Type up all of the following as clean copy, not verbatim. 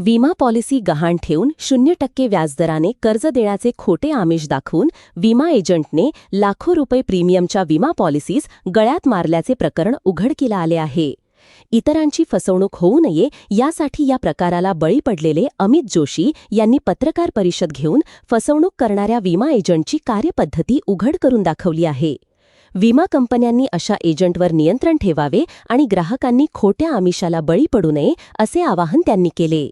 विमा पॉलिसी गहाण ठेवून 0% व्याजदराने कर्ज देण्याचे खोटे आमिष दाखवून विमा एजंटने लाखो रुपये प्रीमियमच्या विमा पॉलिसीज गळ्यात मारल्याचे प्रकरण उघडकीला आले आहे. इतरांची फसवणूक होऊ नये यासाठी या प्रकाराला बळी पडलेले अमित जोशी यांनी पत्रकार परिषद घेऊन फसवणूक करणाऱ्या विमा एजंटची कार्यपद्धती उघड करून दाखवली आहे. विमा कंपन्यांनी अशा एजंटवर नियंत्रण ठेवावे आणि ग्राहकांनी खोट्या आमिषाला बळी पडू नये असे आवाहन त्यांनी केले.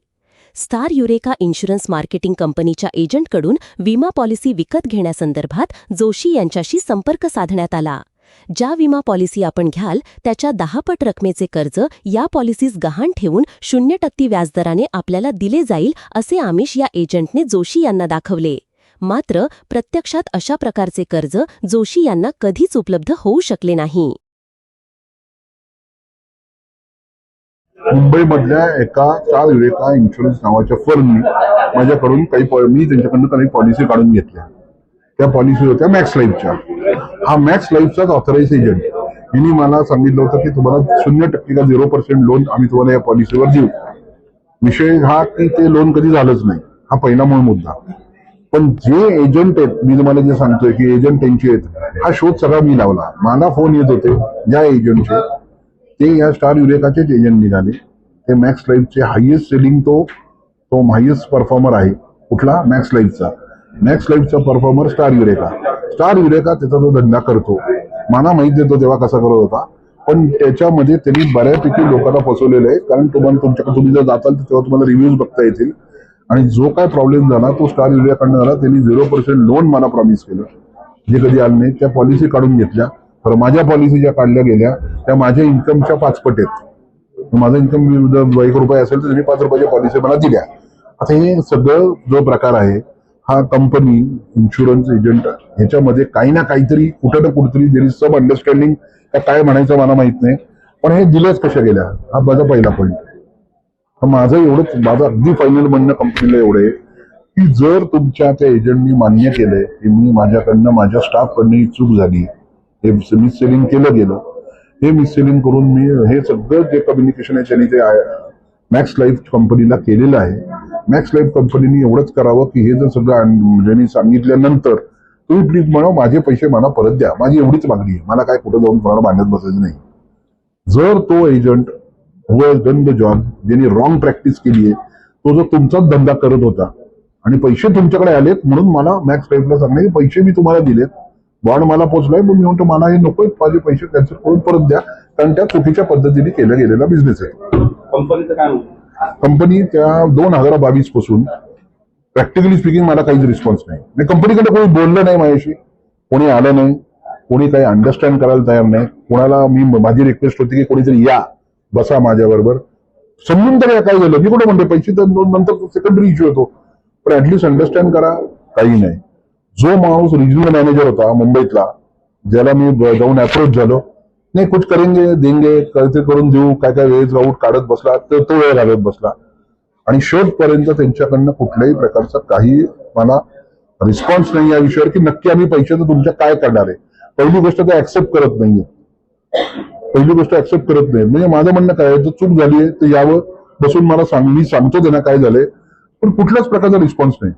स्टार युरेका इन्शुरन्स मार्केटिंग कंपनीच्या एजंटकडून विमा पॉलिसी विकत घेण्यासंदर्भात जोशी यांच्याशी संपर्क साधण्यात आला. ज्या विमा पॉलिसी आपण घ्याल त्याच्या 10 पट रकमेचे कर्ज या पॉलिसीज गहाण ठेवून 0% व्याजदराने आपल्याला दिले जाईल असे आमिष या एजंटने जोशी यांना दाखवले. मात्र प्रत्यक्षात अशा प्रकारचे कर्ज जोशी यांना कधीच उपलब्ध होऊ शकले नाही. मुंबईमधल्या एका स्टार युरेका इन्शुरन्स नावाच्या फर्मनी माझ्याकडून मी त्यांच्याकडून काही पॉलिसी काढून घेतल्या. त्या पॉलिसी होत्या मॅक्स लाईफच्या. हा मॅक्स लाईफचाच ऑथराइज एजंट यांनी मला सांगितलं होतं की तुम्हाला 0% का 0% लोन आम्ही तुम्हाला या पॉलिसीवर देऊ. विषय हा की ते लोन कधी झालंच नाही, हा पहिला मूळ मुद्दा. पण जे एजंट आहेत, मी तुम्हाला जे सांगतोय की एजंट त्यांचे आहेत, हा शोध सगळा मी लावला. मला फोन येत होते ज्या एजंटचे, ते या स्टार युरेकाचेच एजंट निघाले. ते मॅक्स लाईफचे हायेस्ट सेलिंग तो हायेस्ट परफॉर्मर आहे. कुठला? मॅक्स लाईफचा. मॅक्स लाईफचा performer star Eureka. Star Eureka त्याचा जो धंदा करतो, मला माहित देतो तेव्हा कसा करत होता, पण त्याच्यामध्ये त्यांनी बऱ्यापैकी लोकांना फसवलेलं आहे. कारण तुम्ही जर जाताल तेव्हा तुम्हाला रिव्ह्यूज बघता येतील. आणि जो काय प्रॉब्लेम झाला तो स्टार युरेकाकडनं झाला. त्यांनी 0% लोन मला प्रॉमिस केलं, जे कधी आलं नाही. त्या पॉलिसी काढून घेतल्या. तर माझ्या पॉलिसी ज्या काढल्या गेल्या त्या माझ्या इन्कमच्या 5 पट आहेत. माझं इन्कम जर 1 रुपये असेल तर त्यांनी 5 रुपयाच्या पॉलिसी मला दिल्या. आता हे सगळं जो प्रकार आहे हा कंपनी इन्शुरन्स एजंट ह्याच्यामध्ये काही ना काहीतरी कुठं ना कुठेतरी देर इज सम अंडरस्टँडिंग, काय म्हणायचं मला माहित नाही. पण हे दिल्याच कशा गेल्या, हा माझा पहिला पॉईंट. माझं अगदी फायनल म्हणणं कंपनीला एवढं आहे की जर तुमच्या त्या एजंटनी मान्य केलंय की मी माझ्याकडनं माझ्या स्टाफकडनं ही चूक झाली, हे मिस सेलिंग केलं गेलं, हे मिस सेलिंग करून मी हे सगळं जे कम्युनिकेशन आहे त्यांनी ते मॅक्स लाईफ कंपनीला केलेलं आहे. मॅक्स लाईफ कंपनीने एवढंच करावं की हे जर सगळं ज्यांनी सांगितल्यानंतर तुम्ही प्लीज म्हणा माझे पैसे मला परत द्या. माझी एवढीच मागणी आहे. मला काय कुठं जाऊन कोणाला भांडत बसायचं नाही. जर तो agent who has done the job, ज्यांनी रॉंग प्रॅक्टिस केली आहे, तो जर तुमचाच धंदा करत होता आणि पैसे तुमच्याकडे आलेत म्हणून मला मॅक्स लाईफला सांगणे पैसे मी तुम्हाला दिलेत, बॉन्ड मला पोचलाय, पण मी म्हणतो मला हे नकोय, माझे पैसे कॅन्सल करून परत द्या. कारण त्या चुकीच्या पद्धतीने केला गेलेला बिझनेस आहे. कंपनीचं काय? कंपनी त्या 2022 पासून प्रॅक्टिकली स्पीकिंग मला काहीच रिस्पॉन्स नाही. कंपनीकडे कोणी बोललं नाही माझ्याशी, कोणी आलं नाही, कोणी काही अंडरस्टँड करायला तयार नाही. कोणाला माझी रिक्वेस्ट होती की कोणीतरी या बसा माझ्याबरोबर समजून तरी काय झालं. मी कुठे म्हणते पैसे तर नंतर सेकंडरी इश्यू होतो, पण ऍटलीस्ट अंडरस्टँड करा. काही नाही. जो माणूस रिजनल मॅनेजर होता मुंबईतला, ज्याला मी जाऊन अप्रोच झालो, नाही कुछ करेंगे देंगे कर्ज करून देऊ, काय काय वेळेस आउट काढत बसला, तर तो वेळ घालत बसला. आणि शेवटपर्यंत त्यांच्याकडनं कुठल्याही प्रकारचा काही मला रिस्पॉन्स नाही या विषयावर की नक्की आम्ही पैशाचं तुमच्या काय करणार आहे. पहिली गोष्ट ते ऍक्सेप्ट करत नाहीये. म्हणजे माझं म्हणणं काय आहे, जर चूक झाली आहे तर यावं बसून मला मी सांगतो त्यांना काय झालंय, पण कुठल्याच प्रकारचा रिस्पॉन्स नाही.